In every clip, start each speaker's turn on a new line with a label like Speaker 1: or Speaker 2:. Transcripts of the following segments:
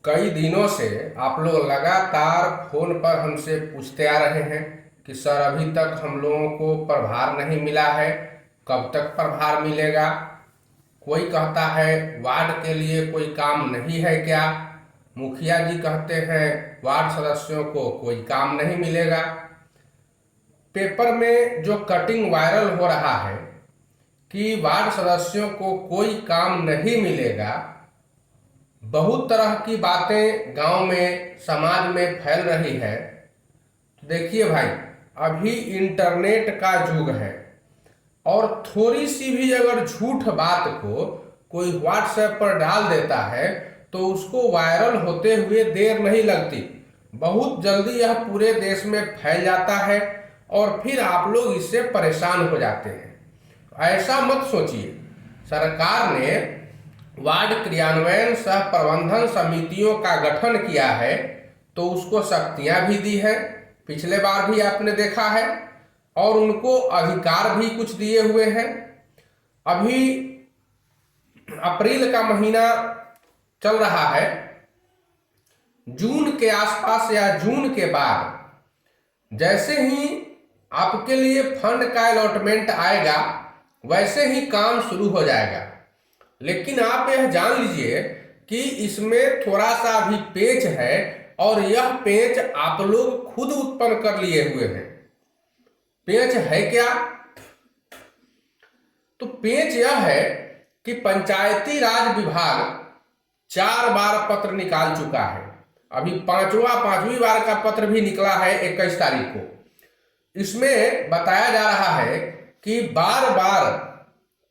Speaker 1: कई दिनों से आप लोग लगातार फोन पर हमसे पूछते आ रहे हैं कि सर अभी तक हम लोगों को प्रभार नहीं मिला है, कब तक प्रभार मिलेगा। कोई कहता है वार्ड के लिए कोई काम नहीं है क्या। मुखिया जी कहते हैं वार्ड सदस्यों को कोई काम नहीं मिलेगा। पेपर में जो कटिंग वायरल हो रहा है कि वार्ड सदस्यों को कोई काम नहीं मिलेगा, बहुत तरह की बातें गांव में समाज में फैल रही है। तो देखिए भाई, अभी इंटरनेट का युग है और थोड़ी सी भी अगर झूठ बात को कोई व्हाट्सएप पर डाल देता है तो उसको वायरल होते हुए देर नहीं लगती, बहुत जल्दी यह पूरे देश में फैल जाता है और फिर आप लोग इससे परेशान हो जाते हैं। ऐसा मत सोचिए। सरकार ने वार्ड क्रियान्वयन सह प्रबंधन समितियों का गठन किया है तो उसको शक्तियां भी दी है, पिछले बार भी आपने देखा है, और उनको अधिकार भी कुछ दिए हुए हैं। अभी अप्रैल का महीना चल रहा है, जून के आसपास या जून के बाद जैसे ही आपके लिए फंड का अलॉटमेंट आएगा वैसे ही काम शुरू हो जाएगा। लेकिन आप यह जान लीजिए कि इसमें थोड़ा सा भी पेच है और यह पेच आप लोग खुद उत्पन्न कर लिए हुए हैं। पेच है क्या? तो पेच यह है कि पंचायती राज विभाग 4 बार पत्र निकाल चुका है। अभी पांचवी बार का पत्र भी निकला है 21 तारीख को। इसमें बताया जा रहा है कि बार बार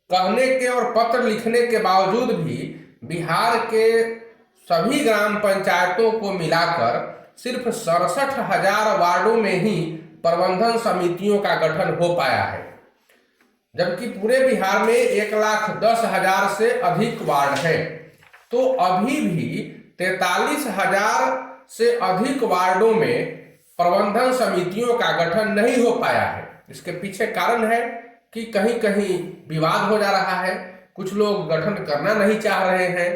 Speaker 1: कहने के और पत्र लिखने के बावजूद भी बिहार के सभी ग्राम पंचायतों को मिलाकर सिर्फ 67,000 वार्डों में ही प्रबंधन समितियों का गठन हो पाया है, जबकि पूरे बिहार में 1,10,000 से अधिक वार्ड हैं। तो अभी भी 43,000 से अधिक वार्डों में प्रबंधन समितियों का गठन नहीं हो पाया है। इसके पीछे कारण है कि कहीं कहीं विवाद हो जा रहा है, कुछ लोग गठन करना नहीं चाह रहे हैं।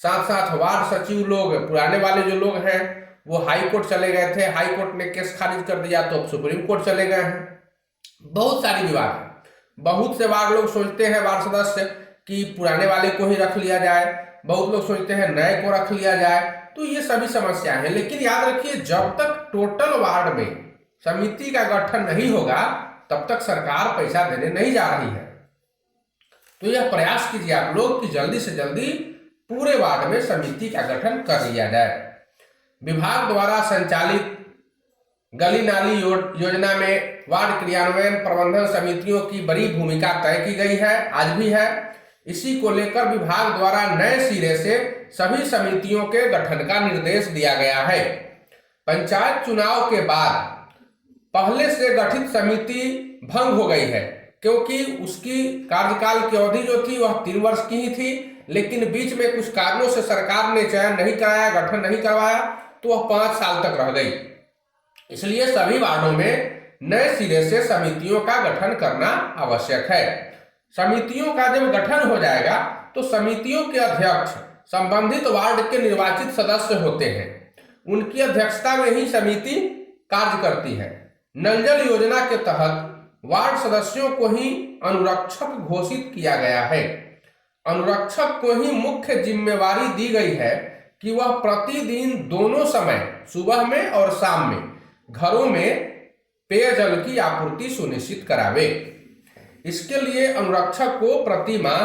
Speaker 1: साथ साथ वार्ड सचिव लोग, पुराने वाले जो लोग हैं, वो हाई कोर्ट चले गए थे, हाई कोर्ट ने केस खारिज कर दिया तो सुप्रीम कोर्ट चले गए हैं। बहुत सारी विवाद है। बहुत से वार्ड लोग सोचते हैं, वार्ड सदस्य, कि पुराने वाले को ही रख लिया जाए, बहुत लोग सोचते हैं नए को रख लिया जाए। तो ये सभी समस्या है। लेकिन याद रखिए, जब तक टोटल वार्ड में समिति का गठन नहीं होगा तब तक सरकार पैसा देने नहीं जा रही है। तो यह प्रयास कीजिए आप लोग कि जल्दी से जल्दी पूरे वार्ड में समिति का गठन कर लिया जाए। विभाग द्वारा संचालित गली नाली योजना में वार्ड क्रियान्वयन प्रबंधन समितियों की बड़ी भूमिका तय की गई है, आज भी है। इसी को लेकर विभाग द्वारा नए सिरे से सभी समितियों के गठन का निर्देश दिया गया है। पंचायत चुनाव के बाद पहले से गठित समिति भंग हो गई है, क्योंकि उसकी कार्यकाल की अवधि जो थी वह 3 वर्ष की ही थी। लेकिन बीच में कुछ कारणों से सरकार ने चयन नहीं कराया, गठन नहीं करवाया, तो वह 5 साल तक रह गई। इसलिए सभी वार्डों में नए सिरे से समितियों का गठन करना आवश्यक है। समितियों का जब गठन हो जाएगा तो समितियों के अध्यक्ष संबंधित वार्ड के निर्वाचित सदस्य होते हैं, उनकी अध्यक्षता में ही समिति कार्य करती है। नल जल योजना के तहत वार्ड सदस्यों को ही अनुरक्षक घोषित किया गया है। अनुरक्षक को ही मुख्य जिम्मेवारी दी गई है कि वह प्रतिदिन दोनों समय, सुबह में और शाम में, घरों में पेयजल की आपूर्ति सुनिश्चित करावे। इसके लिए अनुरक्षक को प्रति माह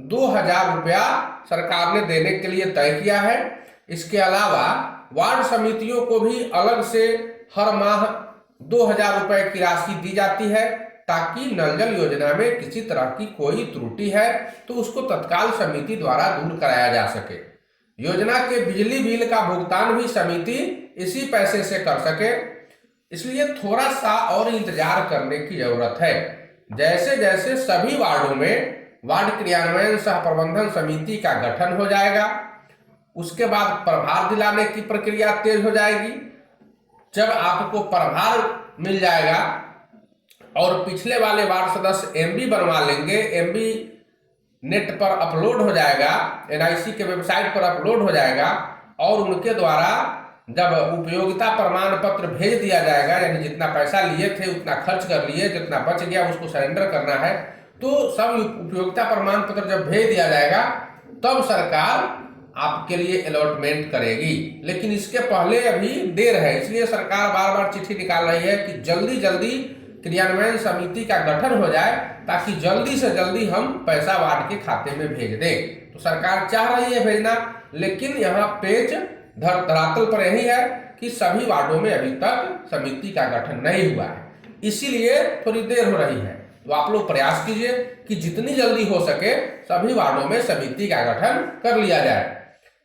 Speaker 1: 2,000 रुपया सरकार ने देने के लिए तय किया है। इसके अलावा वार्ड समितियों को भी अलग से हर माह 2,000 रुपए की राशि दी जाती है, ताकि नल जल योजना में किसी तरह की कोई त्रुटि है तो उसको तत्काल समिति द्वारा दूर कराया जा सके। योजना के बिजली बिल का भुगतान भी समिति इसी पैसे से कर सके। इसलिए थोड़ा सा और इंतजार करने की जरूरत है। जैसे जैसे सभी वार्डों में वार्ड क्रियान्वयन सह प्रबंधन समिति का गठन हो जाएगा, उसके बाद प्रभार दिलाने की प्रक्रिया तेज हो जाएगी। जब आपको प्रभार मिल जाएगा और पिछले वाले वार्ड सदस्य एमबी बनवा लेंगे, एमबी नेट पर अपलोड हो जाएगा, एनआईसी के वेबसाइट पर अपलोड हो जाएगा, और उनके द्वारा जब उपयोगिता प्रमाण पत्र भेज दिया जाएगा, यानी जितना पैसा लिए थे उतना खर्च कर लिए, जितना बच गया उसको सरेंडर करना है, तो सब उपयोगिता प्रमाण पत्र जब भेज दिया जाएगा तब सरकार आपके लिए अलॉटमेंट करेगी। लेकिन इसके पहले अभी देर है, इसलिए सरकार बार बार चिट्ठी निकाल रही है कि जल्दी जल्दी क्रियान्वयन समिति का गठन हो जाए ताकि जल्दी से जल्दी हम पैसा वार्ड के खाते में भेज दें। तो सरकार चाह रही है भेजना, लेकिन यहाँ पेच धरातल पर यही है कि सभी वार्डों में अभी तक समिति का गठन नहीं हुआ है, इसीलिए थोड़ी देर हो रही है। तो आप लोग प्रयास कीजिए कि जितनी जल्दी हो सके सभी वार्डों में समिति का गठन कर लिया जाए।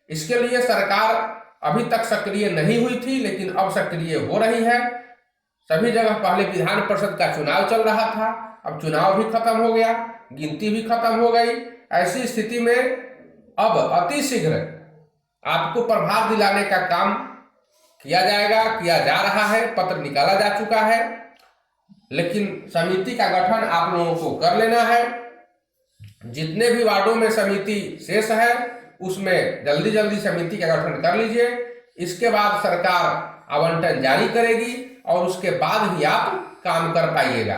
Speaker 1: इसके लिए सरकार अभी तक सक्रिय नहीं हुई थी, लेकिन अब सक्रिय हो रही है। सभी जगह पहले विधान परिषद का चुनाव चल रहा था, अब चुनाव भी खत्म हो गया, गिनती भी खत्म हो गई। ऐसी स्थिति में अब अति शीघ्र आपको प्रभाव दिलाने का काम किया जाएगा, किया जा रहा है, पत्र निकाला जा चुका है, लेकिन समिति का गठन आप लोगों को कर लेना है। जितने भी वार्डों में समिति शेष है उसमें जल्दी जल्दी समिति का गठन कर लीजिए। इसके बाद सरकार आवंटन जारी करेगी और उसके बाद ही आप काम कर पाइएगा।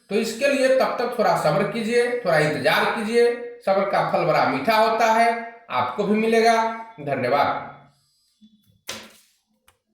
Speaker 1: तो इसके लिए तब तक थोड़ा सब्र कीजिए, थोड़ा इंतजार कीजिए। सब्र का फल बड़ा मीठा होता है, आपको भी मिलेगा। धन्यवाद।